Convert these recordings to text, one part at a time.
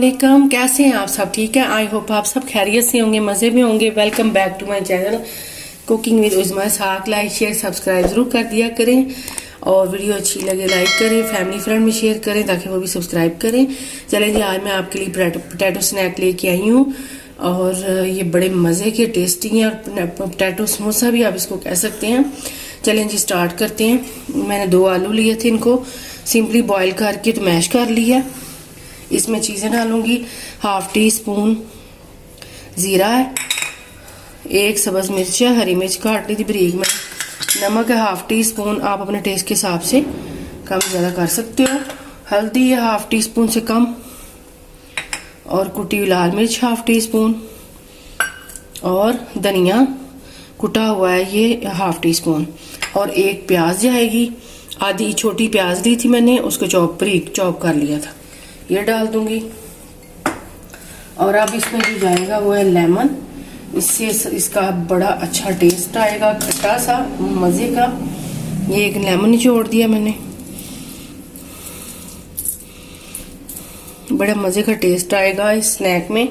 वालेकुम, कैसे हैं आप सब? ठीक है, आई होप आप सब खैरियत से होंगे, मज़े में होंगे। Welcome back to my channel cooking with Uzma Saq. Like share subscribe ज़रूर कर दिया करें और वीडियो अच्छी लगे लाइक करें, फैमिली फ्रेंड में शेयर करें ताकि वो भी सब्सक्राइब करें। चलें जी, आज मैं आपके लिए पोटैटो स्नैक लेके आई हूँ और ये बड़े मज़े के टेस्टी हैं। पोटैटो समोसा भी आप इसको कह सकते हैं। चलें जी, स्टार्ट करते हैं। मैंने 2 आलू लिए थे, इनको सिंपली बॉईल करके तो मैश कर लिया। इसमें चीज़ें डालूंगी। 1/2 टीस्पून ज़ीरा है, 1 सब्ज़ मिर्च है, हरी मिर्च काट ली थी बारीक में, नमक है 1/2 टीस्पून, आप अपने टेस्ट के हिसाब से कम ज़्यादा कर सकते हो। हल्दी है 1/2 टीस्पून से कम और कुटी हुई लाल मिर्च 1/2 टीस्पून और धनिया कुटा हुआ है ये 1/2 टीस्पून और 1 प्याज जाएगी। आधी छोटी प्याज ली थी मैंने, उसको बारीक चॉप कर लिया था, ये डाल दूंगी। और अब इसमें जो जाएगा वो है लेमन, इससे इसका बड़ा अच्छा टेस्ट आएगा, खट्टा सा मज़े का। ये 1 लेमन निचोड़ दिया मैंने, बड़ा मज़े का टेस्ट आएगा इस स्नैक में।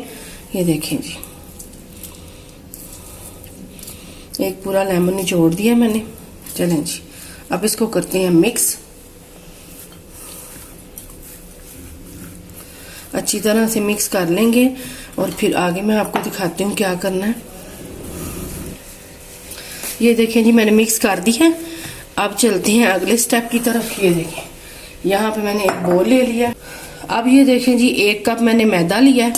ये देखें जी, 1 पूरा लेमन निचोड़ दिया मैंने। चलें जी, अब इसको करते हैं मिक्स। अच्छी तरह से मिक्स कर लेंगे और फिर आगे मैं आपको दिखाती हूँ क्या करना है। ये देखें जी, मैंने मिक्स कर दी है। अब चलते हैं अगले स्टेप की तरफ। ये देखें, यहाँ पे मैंने एक बोल ले लिया। अब ये देखें जी, 1 कप मैंने मैदा लिया है,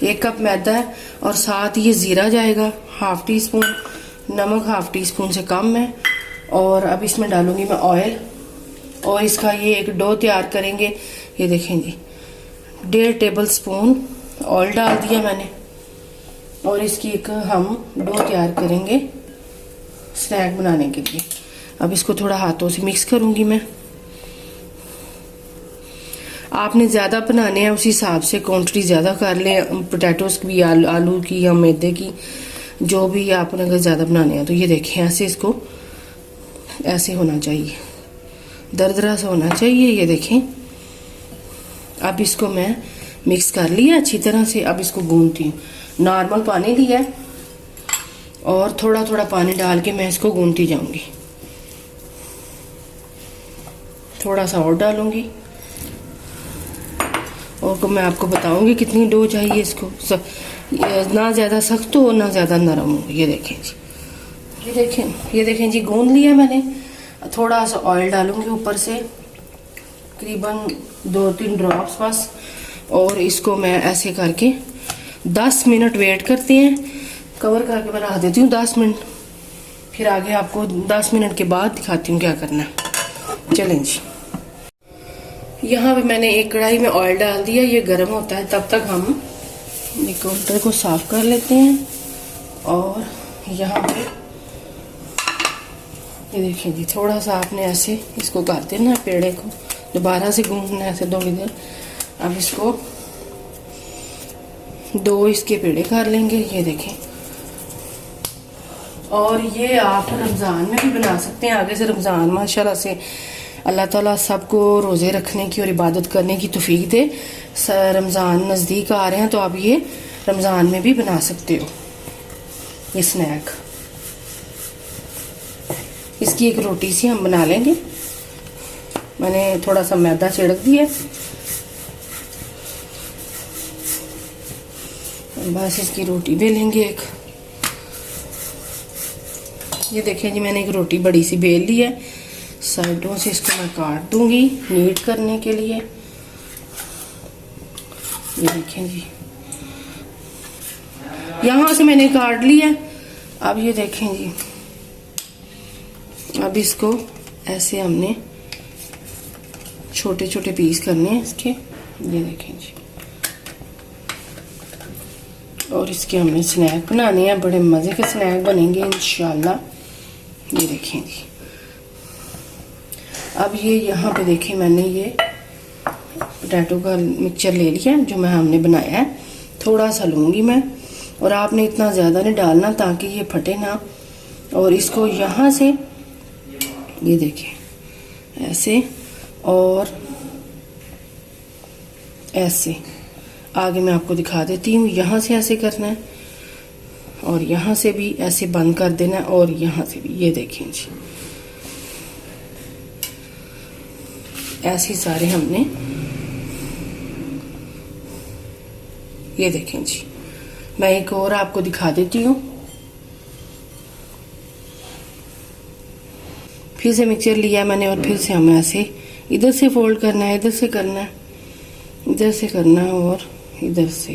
1 कप मैदा है और साथ ये ज़ीरा जाएगा 1/2 टीस्पून, नमक 1/2 टीस्पून से कम है। और अब इसमें डालूंगी मैं ऑयल और इसका ये एक डो तैयार करेंगे। ये देखें जी, 1.5 टेबल स्पून ऑयल डाल दिया मैंने और इसकी एक हम डो तैयार करेंगे स्नैक बनाने के लिए। अब इसको थोड़ा हाथों से मिक्स करूंगी मैं। आपने ज़्यादा बनाने हैं उस हिसाब से क्वांटिटी ज़्यादा कर लें, पोटैटोस की भी, आलू की या मैदे की, जो भी आपने अगर ज़्यादा बनाने हैं तो। ये देखें, ऐसे इसको ऐसे होना चाहिए, दरदरा सा होना चाहिए। ये देखें, अब इसको मैं मिक्स कर लिया अच्छी तरह से। अब इसको गूंथती हूँ। नॉर्मल पानी लिया है और थोड़ा थोड़ा पानी डाल के मैं इसको गूंथती जाऊंगी। थोड़ा सा और डालूंगी और मैं आपको बताऊंगी कितनी डो चाहिए इसको। ना ज़्यादा सख्त हो ना ज़्यादा नरम हो। ये देखें जी, ये देखें जी, गूंथ लिया मैंने। थोड़ा सा ऑयल डालूंगी ऊपर से, तकरीबन 2-3 ड्रॉप्स बस। और इसको मैं ऐसे करके 10 मिनट वेट करते हैं। कवर करके मैं रख देती हूँ 10 मिनट, फिर आगे आपको 10 मिनट के बाद दिखाती हूँ क्या करना है। चलें जी, यहाँ पे मैंने एक कढ़ाई में ऑयल डाल दिया, ये गर्म होता है। तब तक हम काउंटर को साफ कर लेते हैं। और यहाँ पे ये देखिए जी, थोड़ा सा आपने ऐसे इसको कर देना, पेड़े को दोबारा से गूंथना है ऐसे थोड़ी देर। अब इसको 2 इसके पेड़े कर लेंगे। ये देखें, और ये आप रमज़ान में भी बना सकते हैं। आगे से रमज़ान माशाल्लाह से अल्लाह ताला सबको रोज़े रखने की और इबादत करने की तौफीक दे। रमज़ान नज़दीक आ रहे हैं तो आप ये रमज़ान में भी बना सकते हो ये स्नैक। इसकी एक रोटी सी हम बना लेंगे। मैंने थोड़ा सा मैदा छिड़क दिया, बस इसकी रोटी बेलेंगे एक। ये देखें जी, मैंने एक रोटी बड़ी सी बेल ली है। साइडों से इसको मैं काट दूंगी नीट करने के लिए। ये देखें जी, यहाँ से मैंने काट लिया। अब ये देखें जी, अब इसको ऐसे हमने छोटे छोटे पीस करने हैं इसके। ये देखें जी, और इसके हमने स्नैक बनाने हैं। बड़े मज़े के स्नैक बनेंगे इंशाल्लाह। ये देखें जी, अब ये यहाँ पे देखें, मैंने ये पोटैटो का मिक्सचर ले लिया जो हमने बनाया है। थोड़ा सा लूँगी मैं, और आपने इतना ज़्यादा नहीं डालना ताकि ये फटे ना। और इसको यहाँ से ये देखें ऐसे, और ऐसे आगे मैं आपको दिखा देती हूँ। यहाँ से ऐसे करना है और यहाँ से भी ऐसे बंद कर देना है और यहाँ से भी, ये देखें जी, ऐसे सारे हमने, ये देखें जी। मैं एक और आपको दिखा देती हूँ। फिर से मिक्सचर लिया मैंने और फिर से हमें ऐसे इधर से फोल्ड करना है, इधर से करना है, इधर से करना है और इधर से,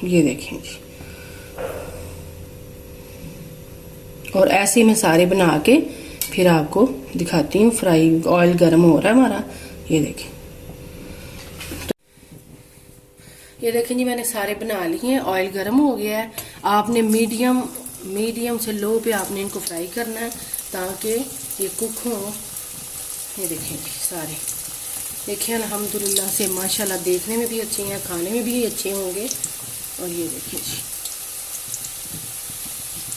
ये देखें जी। और ऐसे मैं सारे बना के फिर आपको दिखाती हूँ। फ्राई ऑयल गर्म हो रहा है हमारा, ये देखें। ये देखें जी, मैंने सारे बना लिए हैं, ऑयल गर्म हो गया है। आपने मीडियम से लो पे आपने इनको फ्राई करना है ताकि ये कुक हो। ये देखें जी सारे, देखिए अल्हम्दुलिल्लाह से माशाल्लाह देखने में भी अच्छे हैं, खाने में भी अच्छे होंगे। और ये देखिए जी,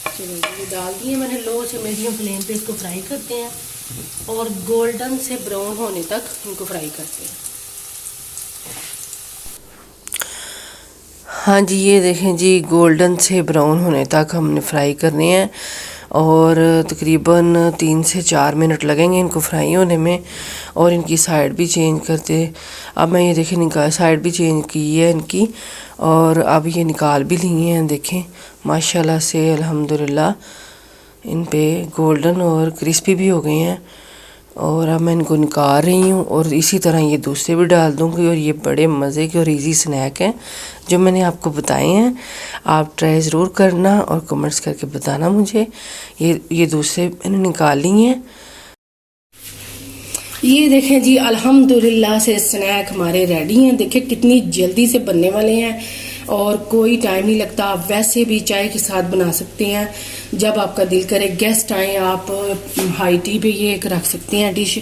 चलो ये डाल दिए मैंने। लो से मीडियम फ्लेम पे इसको फ्राई करते हैं और गोल्डन से ब्राउन होने तक इनको फ्राई करते हैं। हाँ जी, ये देखें जी, गोल्डन से ब्राउन होने तक हमने फ्राई करने हैं और तकरीबन 3 से 4 मिनट लगेंगे इनको फ्राई होने में। और इनकी साइड भी चेंज करते, अब मैं ये देखें निकाल, साइड भी चेंज की है इनकी और अब ये निकाल भी लिए हैं। देखें माशाल्लाह से अल्हम्दुलिल्लाह इन पे गोल्डन और क्रिस्पी भी हो गए हैं। और अब मैं इनको निकाल रही हूँ और इसी तरह ये दूसरे भी डाल दूँगी। और ये बड़े मज़े के और इजी स्नैक हैं जो मैंने आपको बताए हैं। आप ट्राई ज़रूर करना और कमेंट्स करके बताना मुझे। ये दूसरे मैंने निकाल ली हैं। ये देखें जी, अल्हम्दुलिल्लाह से स्नैक हमारे रेडी हैं। देखें कितनी जल्दी से बनने वाले हैं और कोई टाइम नहीं लगता। आप वैसे भी चाय के साथ बना सकते हैं। जब आपका दिल करे, गेस्ट आए, आप हाई टी पे ये एक रख सकते हैं डिश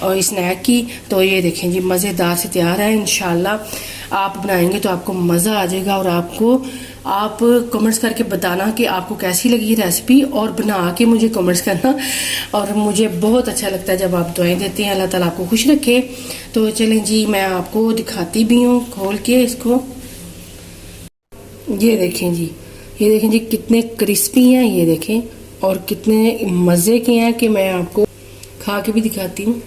और स्नैक की। तो ये देखें जी, मज़ेदार से तैयार है। इंशाल्लाह आप बनाएंगे तो आपको मज़ा आ जाएगा। और आप कमेंट्स करके बताना कि आपको कैसी लगी रेसिपी और बना के मुझे कमेंट्स करना। और मुझे बहुत अच्छा लगता है जब आप दुआएं देते हैं। अल्लाह ताला आपको खुश रखे। तो चलें जी, मैं आपको दिखाती भी हूँ खोल के इसको। ये देखें जी, ये देखें जी कितने क्रिस्पी हैं, ये देखें, और कितने मज़े के हैं कि मैं आपको खा के भी दिखाती हूँ।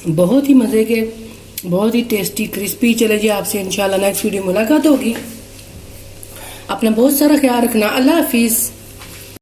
बहुत ही मज़े के, बहुत ही टेस्टी, क्रिस्पी। चले जी, आपसे इंशाल्लाह नेक्स्ट वीडियो मुलाकात होगी। अपना बहुत सारा ख्याल रखना। अल्लाह हाफिज़।